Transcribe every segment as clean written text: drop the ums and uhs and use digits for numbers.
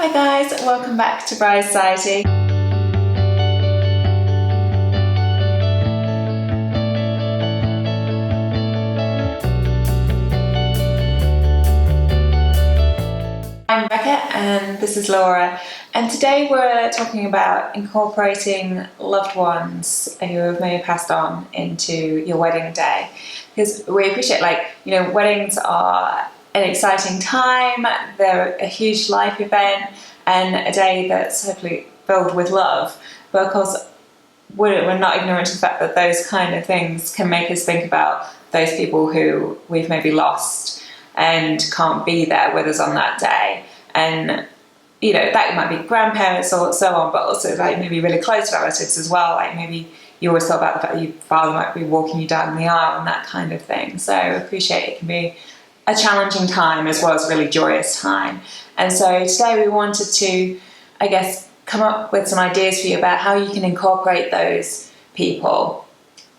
Hi guys, welcome back to Bride Society. I'm Rebecca and this is Laura, and today we're talking about incorporating loved ones who have maybe passed on into your wedding day, because we appreciate, weddings are an exciting time, they're a huge life event and a day that's hopefully filled with love, but of course we're not ignorant of the fact that those kind of things can make us think about those people who we've maybe lost and can't be there with us on that day. And that might be grandparents or so on, but also maybe really close relatives as well. Maybe you always thought about the fact that your father might be walking you down the aisle and that kind of thing. So I appreciate it can be a challenging time as well as a really joyous time. And so today we wanted to, come up with some ideas for you about how you can incorporate those people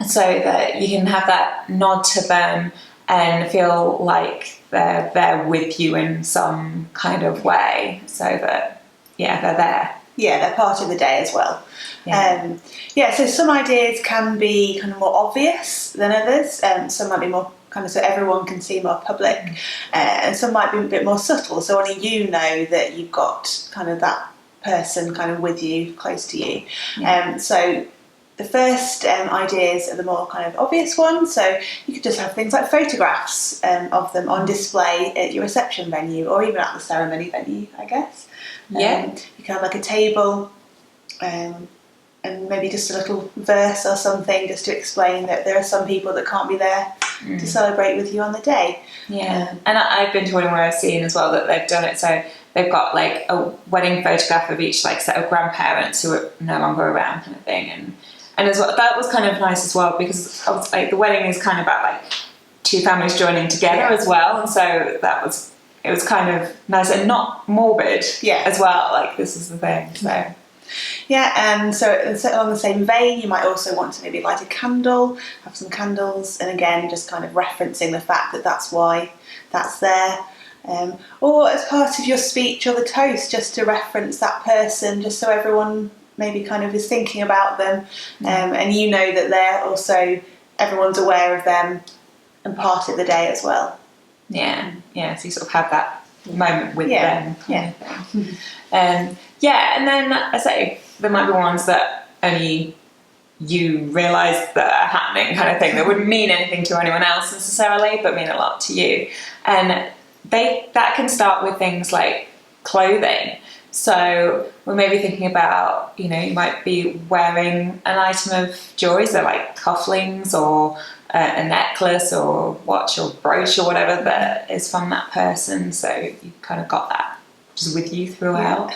so that you can have that nod to them and feel like they're there with you in some kind of way, so that, they're there. Yeah, they're part of the day as well. So some ideas can be kind of more obvious than others. Some might be more kind of so everyone can see, more public, and some might be a bit more subtle, so only you know that you've got kind of that person kind of with you, close to you. So the first ideas are the more kind of obvious ones. So you could just have things like photographs of them on display at your reception venue or even at the ceremony venue, I guess. You can have like a table and maybe just a little verse or something just to explain that there are some people that can't be there to celebrate with you on the day. And I've been to one where I've seen as well that they've done it so they've got like a wedding photograph of each set of grandparents who are no longer around, kind of thing. And as well, that was kind of nice as well, because the wedding is kind of about two families joining together as well, and so it was kind of nice and not morbid as well. This is the thing. So and so on the same vein, you might also want to maybe light a candle, have some candles, and again just kind of referencing the fact that that's why that's there. Or as part of your speech or the toast, just to reference that person, just so everyone maybe kind of is thinking about them, and you know that they're also, everyone's aware of them and part of the day as well. So you sort of have that moment with them. And then I say there might be ones that only you realise that are happening, kind of thing, that wouldn't mean anything to anyone else necessarily, but mean a lot to you. And that can start with things like clothing. So we're maybe thinking about, you might be wearing an item of jewelry, so like cufflinks or a necklace or watch or brooch or whatever that is from that person. So you've kind of got that just with you throughout.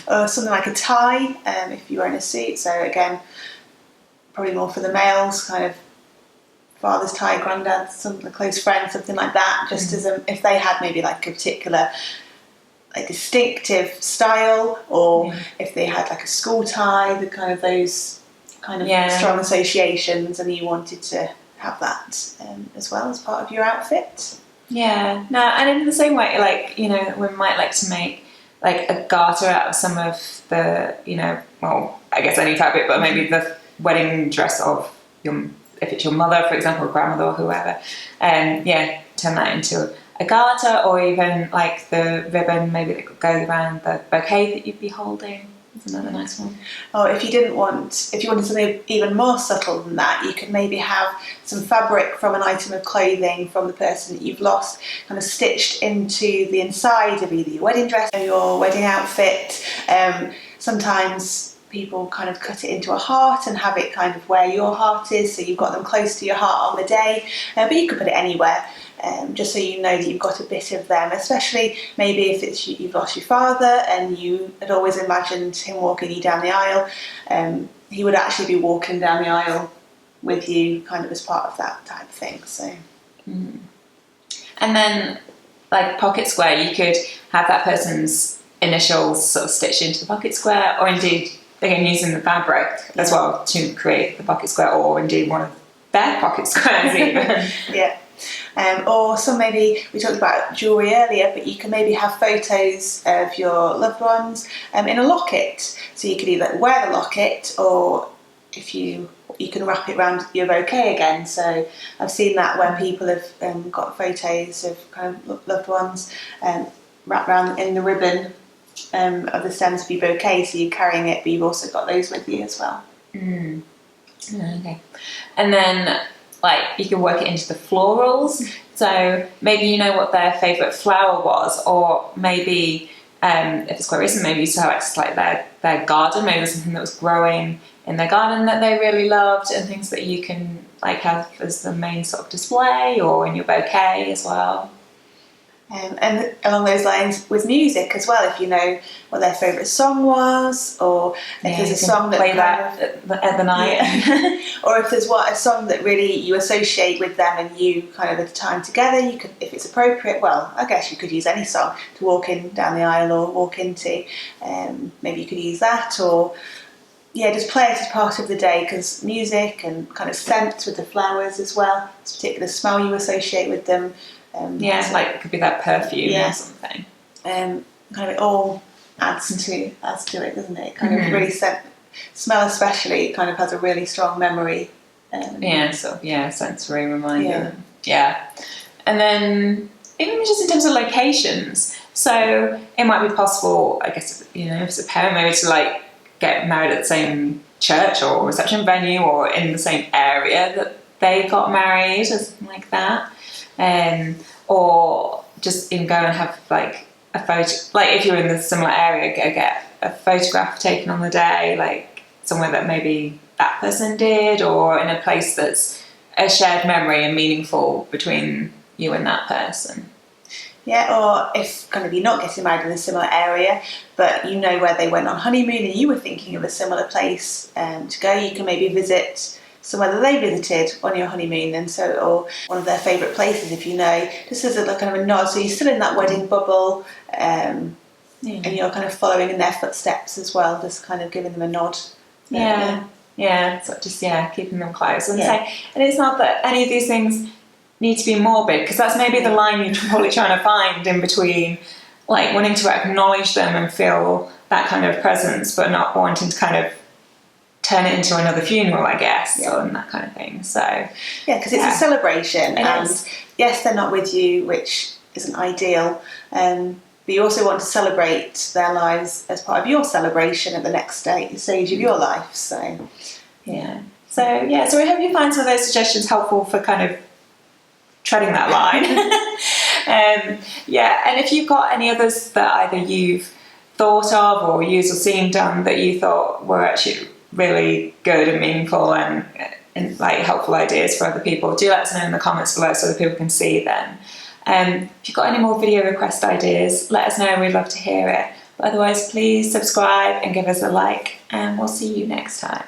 Or something like a tie, if you're wearing a suit. So again, probably more for the males, kind of father's tie, granddad's, some close friend, something like that. Just as if they had maybe like a particular distinctive style, or if they had like a school tie, the kind of those kind of strong associations, and you wanted to have that as well as part of your outfit. And in the same way, we might like to make like a garter out of some of the, I guess any fabric, but maybe the wedding dress of if it's your mother, for example, or grandmother or whoever, turn that into a garter, or even like the ribbon maybe that could go around the bouquet that you'd be holding. That's another nice one. Or if you wanted something even more subtle than that, you could maybe have some fabric from an item of clothing from the person that you've lost kind of stitched into the inside of either your wedding dress or your wedding outfit. Sometimes people kind of cut it into a heart and have it kind of where your heart is, so you've got them close to your heart on the day, but you could put it anywhere. Just so you know that you've got a bit of them, especially maybe if it's you've lost your father and you had always imagined him walking you down the aisle. He would actually be walking down the aisle with you kind of as part of that type of thing. So, And then like pocket square, you could have that person's initials sort of stitched into the pocket square, or indeed again using the fabric as well to create the pocket square, or indeed one of their pocket squares even. Or some, maybe we talked about jewellery earlier, but you can maybe have photos of your loved ones in a locket. So you could either wear the locket, or if you can wrap it around your bouquet again. So I've seen that where people have got photos of kind of loved ones wrapped around in the ribbon of the stems of your bouquet. So you're carrying it, but you've also got those with you as well. Mm. Okay. And then, like, you can work it into the florals. So maybe you know what their favourite flower was, or maybe if it's quite recent, maybe you still have access to like their garden. Maybe there's something that was growing in their garden that they really loved, and things that you can like have as the main sort of display, or in your bouquet as well. And along those lines with music as well, if you know what their favourite song was, or if there's a song that play that at the night, or if there's a song that really you associate with them and you kind of at the time together, you could, if it's appropriate, well, I guess you could use any song to walk in down the aisle or walk into. Maybe you could use that, or just play it as part of the day, because music and kind of scents with the flowers as well, this particular smell you associate with them. Like it could be that perfume or something. Kind of it all adds to it, doesn't it? Kind of really smell especially kind of has a really strong memory. Sensory reminder. And then even just in terms of locations, so it might be possible, I guess, if it's a pair, maybe to like get married at the same church or reception venue, or in the same area that they got married, or something like that. Or just go and have like a photo, like if you're in the similar area, go get a photograph taken on the day, like somewhere that maybe that person did, or in a place that's a shared memory and meaningful between you and that person. Or if kind of you're not getting married in a similar area, but you know where they went on honeymoon and you were thinking of a similar place to go, you can maybe visit somewhere that they visited on your honeymoon, and so, or one of their favourite places, if you know, just as a kind of a nod. So you're still in that wedding bubble, and you're kind of following in their footsteps as well, just kind of giving them a nod. So just keeping them close, and and it's not that any of these things need to be morbid, because that's maybe the line you're probably trying to find in between, like wanting to acknowledge them and feel that kind of presence, but not wanting to kind of turn it into another funeral, I guess, and that kind of thing. So because it's a celebration, and yes, they're not with you, which isn't ideal, but you also want to celebrate their lives as part of your celebration at the next stage of your life. So so we hope you find some of those suggestions helpful for kind of treading that line. And if you've got any others that either you've thought of or used or seen done that you thought were actually really good and meaningful and like helpful ideas for other people, do let us know in the comments below so that people can see them. If you've got any more video request ideas, let us know, we'd love to hear it. But otherwise, please subscribe and give us a like, and we'll see you next time.